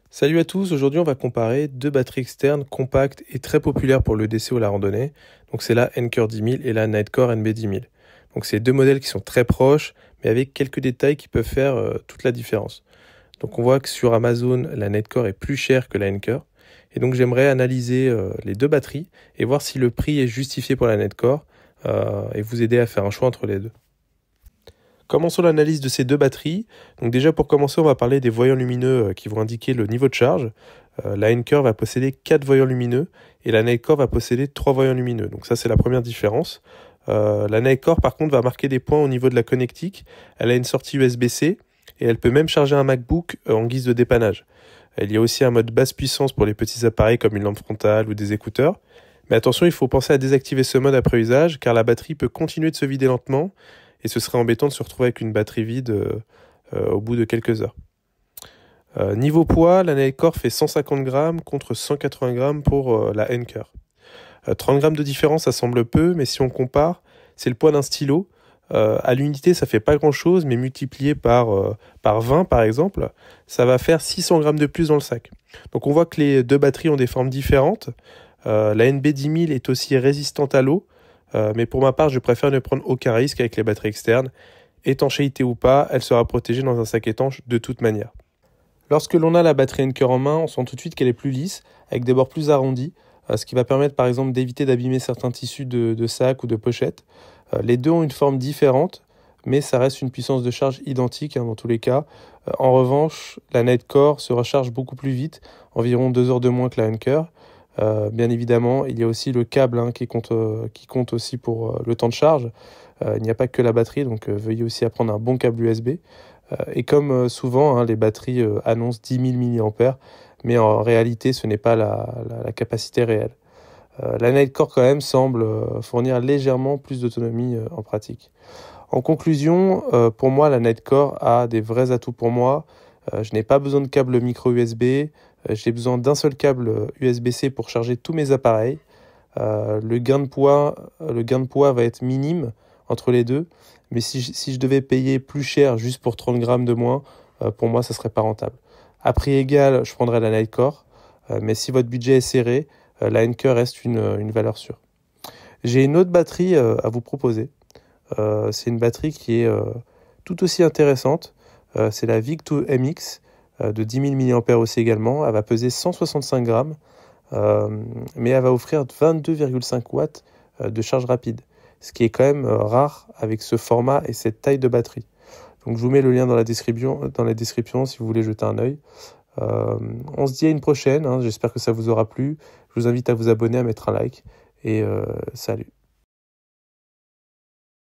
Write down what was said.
Salut à tous, aujourd'hui on va comparer deux batteries externes compactes et très populaires pour le DC ou la randonnée. Donc c'est la Anker 10000 et la Nightcore NB 10000. Donc c'est deux modèles qui sont très proches mais avec quelques détails qui peuvent faire toute la différence. Donc on voit que sur Amazon la Nightcore est plus chère que la Anker. Et donc j'aimerais analyser les deux batteries et voir si le prix est justifié pour la Nightcore et vous aider à faire un choix entre les deux. Commençons l'analyse de ces deux batteries. Donc déjà pour commencer, on va parler des voyants lumineux qui vont indiquer le niveau de charge. La Anker va posséder 4 voyants lumineux et la Nightcore va posséder 3 voyants lumineux. Donc ça c'est la première différence. La Nightcore par contre va marquer des points au niveau de la connectique. Elle a une sortie USB-C et elle peut même charger un MacBook en guise de dépannage. Il y a aussi un mode basse puissance pour les petits appareils comme une lampe frontale ou des écouteurs. Mais attention, il faut penser à désactiver ce mode après usage car la batterie peut continuer de se vider lentement. Et ce serait embêtant de se retrouver avec une batterie vide au bout de quelques heures. Niveau poids, la Nightcore fait 150 grammes contre 180 grammes pour la Anker. 30 grammes de différence, ça semble peu, mais si on compare, c'est le poids d'un stylo. À l'unité, ça fait pas grand-chose, mais multiplié par 20 par exemple, ça va faire 600 grammes de plus dans le sac. Donc on voit que les deux batteries ont des formes différentes. La NB 10000 est aussi résistante à l'eau, mais pour ma part, je préfère ne prendre aucun risque avec les batteries externes. Étanchéité ou pas, elle sera protégée dans un sac étanche de toute manière. Lorsque l'on a la batterie Anker en main, on sent tout de suite qu'elle est plus lisse, avec des bords plus arrondis, ce qui va permettre par exemple d'éviter d'abîmer certains tissus de sac ou de pochette. Les deux ont une forme différente, mais ça reste une puissance de charge identique dans tous les cas. En revanche, la Nightcore se recharge beaucoup plus vite, environ 2 heures de moins que la Anker. Bien évidemment, il y a aussi le câble qui compte aussi pour le temps de charge. Il n'y a pas que la batterie, donc veuillez aussi apprendre un bon câble USB. Et comme souvent, les batteries annoncent 10 000 mAh, mais en réalité, ce n'est pas la capacité réelle. La Nightcore, quand même, semble fournir légèrement plus d'autonomie en pratique. En conclusion, pour moi, la Nightcore a des vrais atouts pour moi. Je n'ai pas besoin de câble micro USB. J'ai besoin d'un seul câble USB-C pour charger tous mes appareils. Le gain de poids va être minime entre les deux. Mais si je devais payer plus cher juste pour 30 grammes de moins, pour moi, ça ne serait pas rentable. À prix égal, je prendrais la Nightcore. Mais si votre budget est serré, la Anker reste une valeur sûre. J'ai une autre batterie à vous proposer. C'est une batterie qui est tout aussi intéressante. C'est la VIC2 MX de 10 000 mAh aussi également. Elle va peser 165 grammes, mais elle va offrir 22,5 watts de charge rapide, ce qui est quand même rare avec ce format et cette taille de batterie. Donc je vous mets le lien dans la description si vous voulez jeter un œil. On se dit à une prochaine, j'espère que ça vous aura plu. Je vous invite à vous abonner, à mettre un like et salut.